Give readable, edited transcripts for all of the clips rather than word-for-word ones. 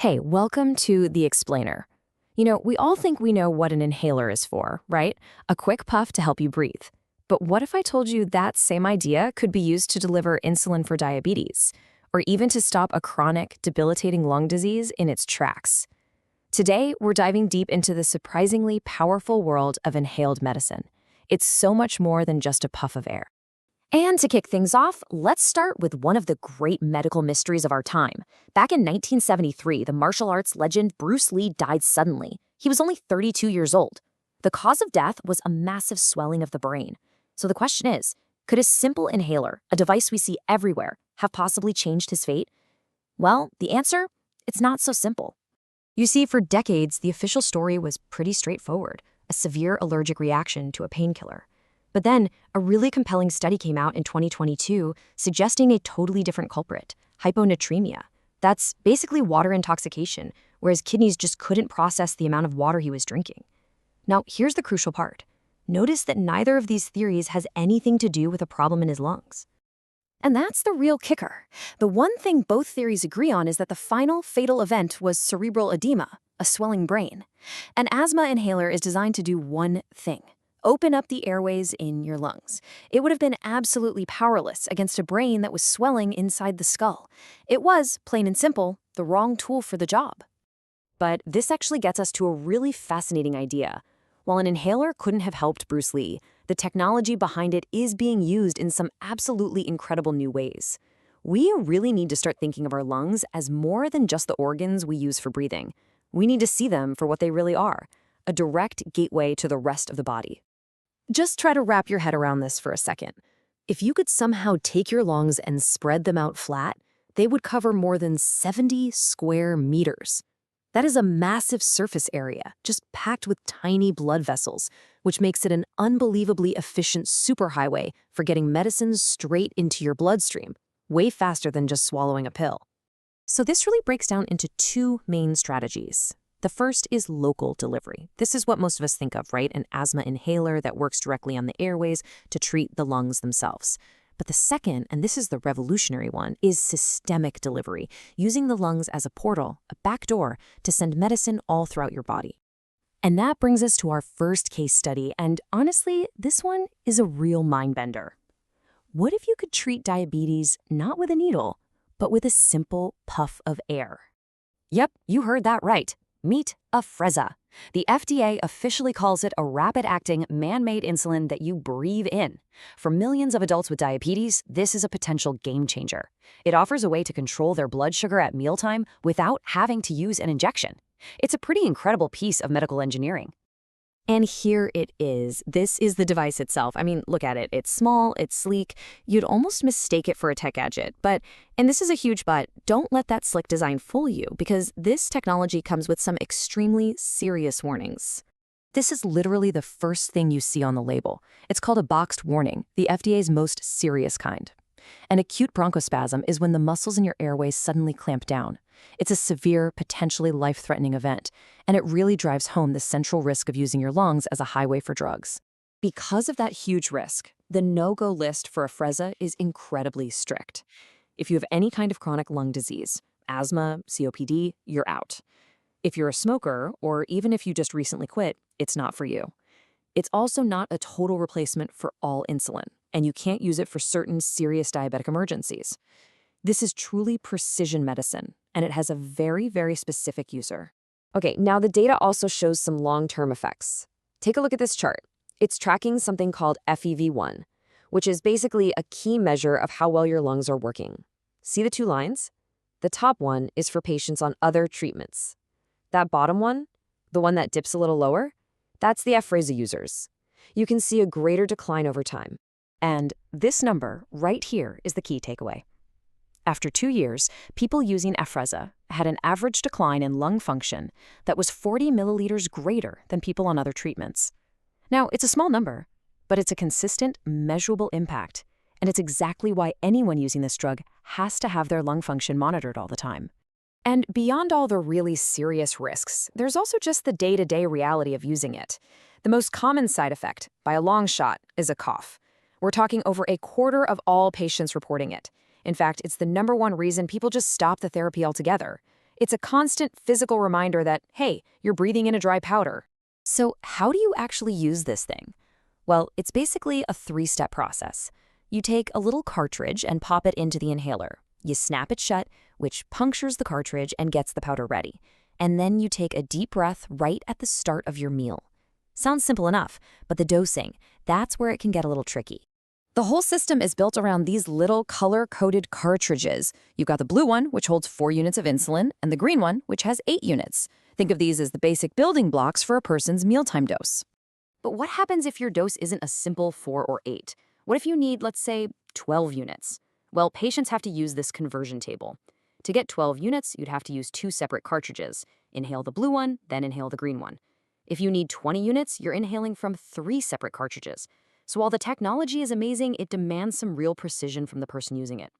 Hey, welcome to The Explainer. We all think we know what an inhaler is for, right? A quick puff to help you breathe. But what if I told you that same idea could be used to deliver insulin for diabetes, or even to stop a chronic, debilitating lung disease in its tracks? Today, we're diving deep into the surprisingly powerful world of inhaled medicine. It's so much more than just a puff of air. And to kick things off, let's start with one of the great medical mysteries of our time. Back in 1973, the martial arts legend Bruce Lee died suddenly. He was only 32 years old. The cause of death was a massive swelling of the brain. So the question is, could a simple inhaler, a device we see everywhere, have possibly changed his fate? Well, the answer? It's not so simple. You see, for decades, the official story was pretty straightforward, a severe allergic reaction to a painkiller. But then, a really compelling study came out in 2022 suggesting a totally different culprit, hyponatremia. That's basically water intoxication, where his kidneys just couldn't process the amount of water he was drinking. Now, here's the crucial part. Notice that neither of these theories has anything to do with a problem in his lungs. And that's the real kicker. The one thing both theories agree on is that the final fatal event was cerebral edema, a swelling brain. An asthma inhaler is designed to do one thing: open up the airways in your lungs. It would have been absolutely powerless against a brain that was swelling inside the skull. It was, plain and simple, the wrong tool for the job. But this actually gets us to a really fascinating idea. While an inhaler couldn't have helped Bruce Lee, the technology behind it is being used in some absolutely incredible new ways. We really need to start thinking of our lungs as more than just the organs we use for breathing. We need to see them for what they really are, a direct gateway to the rest of the body. Just try to wrap your head around this for a second. If you could somehow take your lungs and spread them out flat, they would cover more than 70 square meters. That is a massive surface area, just packed with tiny blood vessels, which makes it an unbelievably efficient superhighway for getting medicines straight into your bloodstream, way faster than just swallowing a pill. So this really breaks down into two main strategies. The first is local delivery. This is what most of us think of, right? An asthma inhaler that works directly on the airways to treat the lungs themselves. But the second, and this is the revolutionary one, is systemic delivery, using the lungs as a portal, a back door, to send medicine all throughout your body. And that brings us to our first case study, and honestly, this one is a real mind-bender. What if you could treat diabetes not with a needle, but with a simple puff of air? Yep, you heard that right. Meet Afrezza. The FDA officially calls it a rapid-acting, man-made insulin that you breathe in. For millions of adults with diabetes, this is a potential game-changer. It offers a way to control their blood sugar at mealtime without having to use an injection. It's a pretty incredible piece of medical engineering. And here it is. This is the device itself. I mean, look at it. It's small, it's sleek. You'd almost mistake it for a tech gadget. And this is a huge but, don't let that slick design fool you, because this technology comes with some extremely serious warnings. This is literally the first thing you see on the label. It's called a boxed warning, the FDA's most serious kind. An acute bronchospasm is when the muscles in your airways suddenly clamp down. It's a severe, potentially life-threatening event, and it really drives home the central risk of using your lungs as a highway for drugs. Because of that huge risk, the no-go list for Afrezza is incredibly strict. If you have any kind of chronic lung disease, asthma, COPD, you're out. If you're a smoker, or even if you just recently quit, it's not for you. It's also not a total replacement for all insulin, and you can't use it for certain serious diabetic emergencies. This is truly precision medicine, and it has a very, very specific user. Okay, now the data also shows some long-term effects. Take a look at this chart. It's tracking something called FEV1, which is basically a key measure of how well your lungs are working. See the two lines? The top one is for patients on other treatments. That bottom one, the one that dips a little lower, that's the Afrezza users. You can see a greater decline over time. And this number right here is the key takeaway. After 2 years, people using Afrezza had an average decline in lung function that was 40 milliliters greater than people on other treatments. Now, it's a small number, but it's a consistent, measurable impact, and it's exactly why anyone using this drug has to have their lung function monitored all the time. And beyond all the really serious risks, there's also just the day-to-day reality of using it. The most common side effect, by a long shot, is a cough. We're talking over a quarter of all patients reporting it. In fact, it's the #1 reason people just stop the therapy altogether. It's a constant physical reminder that, hey, you're breathing in a dry powder. So how do you actually use this thing? Well, it's basically a three-step process. You take a little cartridge and pop it into the inhaler. You snap it shut, which punctures the cartridge and gets the powder ready. And then you take a deep breath right at the start of your meal. Sounds simple enough, but the dosing, that's where it can get a little tricky. The whole system is built around these little color-coded cartridges. You've got the blue one, which holds 4 units of insulin, and the green one, which has 8 units. Think of these as the basic building blocks for a person's mealtime dose. But what happens if your dose isn't a simple 4 or 8? What if you need, let's say, 12 units? Well, patients have to use this conversion table. To get 12 units, you'd have to use 2 separate cartridges. Inhale the blue one, then inhale the green one. If you need 20 units, you're inhaling from 3 separate cartridges. So while the technology is amazing, it demands some real precision from the person using it.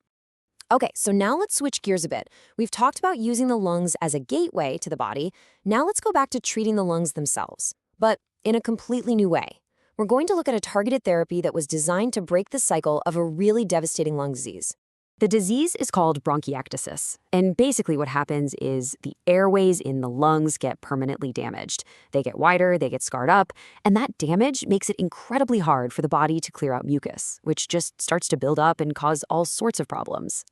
Okay, so now let's switch gears a bit. We've talked about using the lungs as a gateway to the body. Now let's go back to treating the lungs themselves, but in a completely new way. We're going to look at a targeted therapy that was designed to break the cycle of a really devastating lung disease. The disease is called bronchiectasis, and basically what happens is the airways in the lungs get permanently damaged. They get wider, they get scarred up, and that damage makes it incredibly hard for the body to clear out mucus, which just starts to build up and cause all sorts of problems.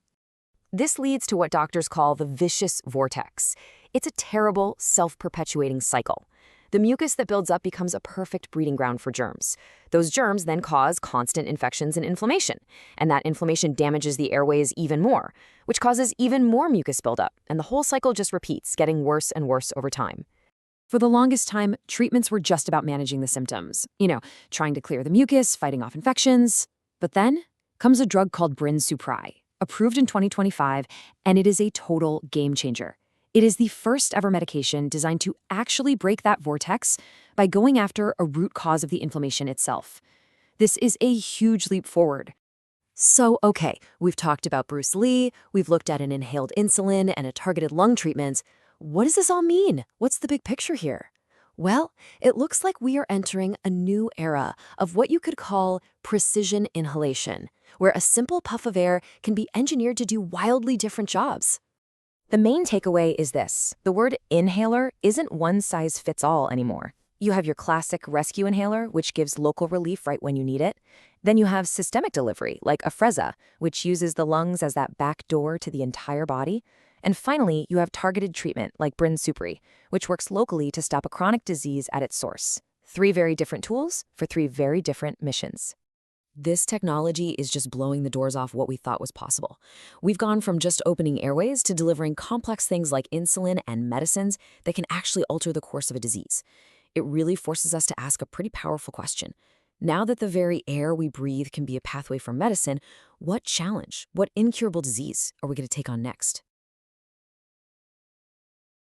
This leads to what doctors call the vicious vortex. It's a terrible, self-perpetuating cycle. The mucus that builds up becomes a perfect breeding ground for germs. Those germs then cause constant infections and inflammation, and that inflammation damages the airways even more, which causes even more mucus buildup, and the whole cycle just repeats, getting worse and worse over time. For the longest time, treatments were just about managing the symptoms, trying to clear the mucus, fighting off infections. But then comes a drug called Brinsupri, approved in 2025, and it is a total game changer. It is the first ever medication designed to actually break that vortex by going after a root cause of the inflammation itself. This is a huge leap forward. So, okay, we've talked about Bruce Lee, we've looked at an inhaled insulin and a targeted lung treatment. What does this all mean? What's the big picture here? Well, it looks like we are entering a new era of what you could call precision inhalation, where a simple puff of air can be engineered to do wildly different jobs. The main takeaway is this: the word inhaler isn't one size fits all anymore. You have your classic rescue inhaler, which gives local relief right when you need it. Then you have systemic delivery, like Afrezza, which uses the lungs as that back door to the entire body. And finally, you have targeted treatment, like Brinsupri, which works locally to stop a chronic disease at its source. 3 very different tools for 3 very different missions. This technology is just blowing the doors off what we thought was possible. We've gone from just opening airways to delivering complex things like insulin and medicines that can actually alter the course of a disease. It really forces us to ask a pretty powerful question. Now that the very air we breathe can be a pathway for medicine, what challenge, what incurable disease are we going to take on next?